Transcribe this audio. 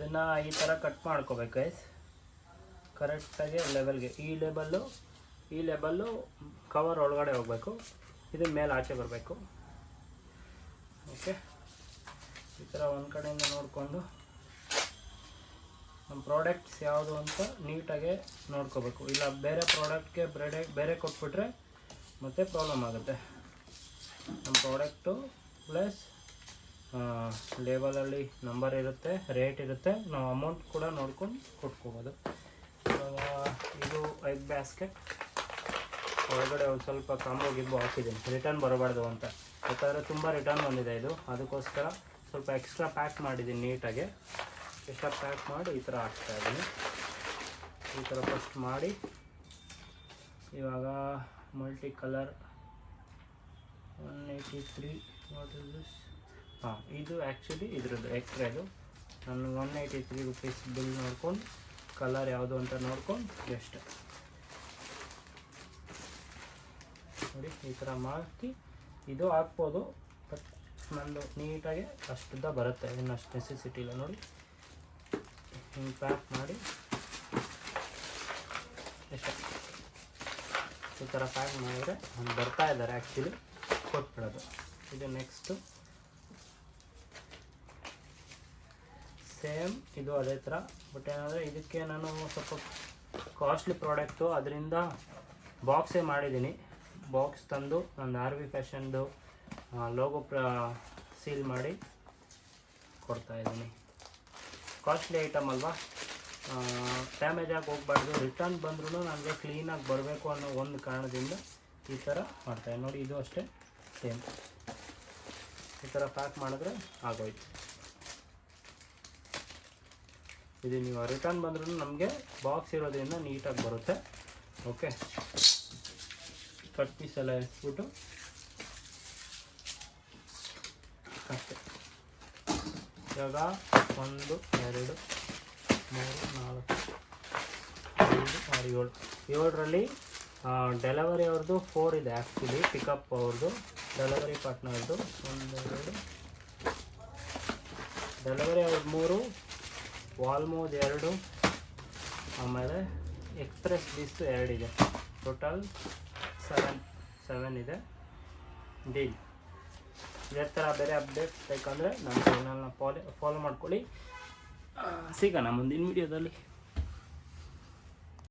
ಇದನ್ನು ಈ ಥರ ಕಟ್ ಮಾಡ್ಕೋಬೇಕು ಗೈಸ್, ಕರೆಕ್ಟಾಗಿ ಲೆವೆಲ್ಗೆ. ಈ ಲೆಬಲ್ಲು ಕವರ್ ಒಳಗಡೆ ಹೋಗಬೇಕು, ಇದು ಮೇಲೆ ಆಚೆ ಬರಬೇಕು. ಓಕೆ, ಈ ಥರ ಒಂದು ಕಡೆಯಿಂದ ನೋಡಿಕೊಂಡು ನಮ್ಮ ಪ್ರಾಡಕ್ಟ್ಸ್ ಯಾವುದು ಅಂತ ನೀಟಾಗಿ ನೋಡ್ಕೋಬೇಕು. ಇಲ್ಲ ಬೇರೆ ಪ್ರಾಡಕ್ಟ್ಗೆ ಬೇರೆ ಕೊಟ್ಬಿಟ್ರೆ ಮತ್ತೆ ಪ್ರಾಬ್ಲಮ್ ಆಗುತ್ತೆ. ನಮ್ಮ ಪ್ರಾಡಕ್ಟು ಪ್ಲಸ್ ಲೇಬಲಲ್ಲಿ ನಂಬರ್ ಇರುತ್ತೆ, ರೇಟ್ ಇರುತ್ತೆ, ನಾವು ಅಮೌಂಟ್ ಕೂಡ ನೋಡ್ಕೊಂಡು ಕೊಟ್ಕೋಬೋದು. ಇದು ಎಗ್ ಬ್ಯಾಸ್ಕೆಟ್ ಒಳಗಡೆ ಒಂದು ಸ್ವಲ್ಪ ಕಾಂಬೋ ಗಿಂಬೋ ಹಾಕಿದ್ದೀನಿ, ರಿಟರ್ನ್ ಬರಬಾರ್ದು ಅಂತ. ಯಾಕಂದರೆ ತುಂಬ ರಿಟರ್ನ್ ಬಂದಿದೆ ಇದು, ಅದಕ್ಕೋಸ್ಕರ ಸ್ವಲ್ಪ ಎಕ್ಸ್ಟ್ರಾ ಪ್ಯಾಕ್ ಮಾಡಿದ್ದೀನಿ ನೀಟಾಗಿ. ಎಕ್ಸ್ಟ್ರಾ ಪ್ಯಾಕ್ ಮಾಡಿ ಈ ಥರ ಹಾಕ್ತಾಯಿದ್ದೀನಿ. ಈ ಥರ ಫಸ್ಟ್ ಮಾಡಿ ಇವಾಗ multi colour 183 what is this? ಇದು ಆ್ಯಕ್ಚುಲಿ ಇದ್ರದ್ದು ಎಕ್ಸ್ಟ್ರಾದು. ನಾನು 183 ರುಪೀಸ್ ಬಿಲ್ ನೋಡ್ಕೊಂಡು ಕಲರ್ ಯಾವುದು ಅಂತ ನೋಡ್ಕೊಂಡು ಜಸ್ಟ್ ನೋಡಿ ಈ ಥರ ಮಾಡಿ ಇದು ಹಾಕ್ಬೋದು. ಬಟ್ ನಂದು ನೀಟಾಗಿ ಅಷ್ಟುದ್ದ ಬರುತ್ತೆ, ಇನ್ನು ಅಷ್ಟು ನೆಸೆಸಿಟಿ ಇಲ್ಲ. ನೋಡಿ ಹಿಂಗೆ ಪ್ಯಾಕ್ ಮಾಡಿ ಎಷ್ಟು ಈ ಥರ ಪ್ಯಾಕ್ ಮಾಡಿದರೆ ನಾನು ಬರ್ತಾ ಇದ್ದಾರೆ ಆ್ಯಕ್ಚುಲಿ ಕೊಟ್ಬಿಡೋದು. ಇದು ನೆಕ್ಸ್ಟು ಸೇಮ್ ಇದು ಅದೇ ಥರ. ಬಟ್ ಏನಂದರೆ ಇದಕ್ಕೆ ನಾನು ಸ್ವಲ್ಪ ಕಾಸ್ಟ್ಲಿ ಪ್ರಾಡಕ್ಟು, ಅದರಿಂದ ಬಾಕ್ಸೇ ಮಾಡಿದ್ದೀನಿ. ಬಾಕ್ಸ್ ತಂದು ಒಂದು RV ಫ್ಯಾಷನ್ದು ಲೋಗೋ ಸೀಲ್ ಮಾಡಿ ಕೊಡ್ತಾಯಿದ್ದೀನಿ. ಕಾಸ್ಟ್ಲಿ ಐಟಮ್ ಅಲ್ವಾ, ಡ್ಯಾಮೇಜ್ ಆಗಿ ಹೋಗಬಾರ್ದು. ರಿಟರ್ನ್ ಬಂದ್ರೂ ನನಗೆ ಕ್ಲೀನಾಗಿ ಬರಬೇಕು ಅನ್ನೋ ಒಂದು ಕಾರಣದಿಂದ ಈ ಥರ ಮಾಡ್ತಾಯಿದ್ದೀನಿ. ನೋಡಿ ಇದು ಅಷ್ಟೇ ಸೇಮ್ ಈ ಥರ ಪ್ಯಾಕ್ ಮಾಡಿದ್ರೆ ಆಗೋಯ್ತು. ಇದು ನೀವು ರಿಟರ್ನ್ ಬಂದ್ರೂ ನಮಗೆ ಬಾಕ್ಸ್ ಇರೋದ್ರಿಂದ ನೀಟಾಗಿ ಬರುತ್ತೆ. ಓಕೆ, ಕಟ್ ಪೀಸ್ ಎಲ್ಲ ಎಸ್ಬಿಟ್ಟು ಅಷ್ಟೇ. ಇವಾಗ 1 2 3 4 5 6 7 7ರಲ್ಲಿ ಡೆಲಿವರಿ ಅವ್ರದ್ದು 4 ಇದೆ ಆ್ಯಕ್ಚುಲಿ. ಪಿಕಪ್ ಅವ್ರದ್ದು ಡೆಲಿವರಿ ಪಾರ್ಟ್ನರ್ದು 1 2 ಡೆಲಿವರಿ ಅವ್ರದ್ದು 3, ವಾಲ್ಮೋದು 2, ಆಮೇಲೆ ಎಕ್ಸ್ಪ್ರೆಸ್ ಬೀಸ್ದು 2 ಇದೆ. ಟೋಟಲ್ 7 ಇದೆ ಡೀಲ್. ಇದೇ ಥರ ಬೇರೆ ಅಪ್ಡೇಟ್ಸ್ ಬೇಕಂದರೆ ನನ್ನ ಚಾನಲ್ನ ಫಾಲೋ ಮಾಡ್ಕೊಳ್ಳಿ. ಸಿಗೋಣ ಮುಂದಿನ ವೀಡಿಯೋದಲ್ಲಿ.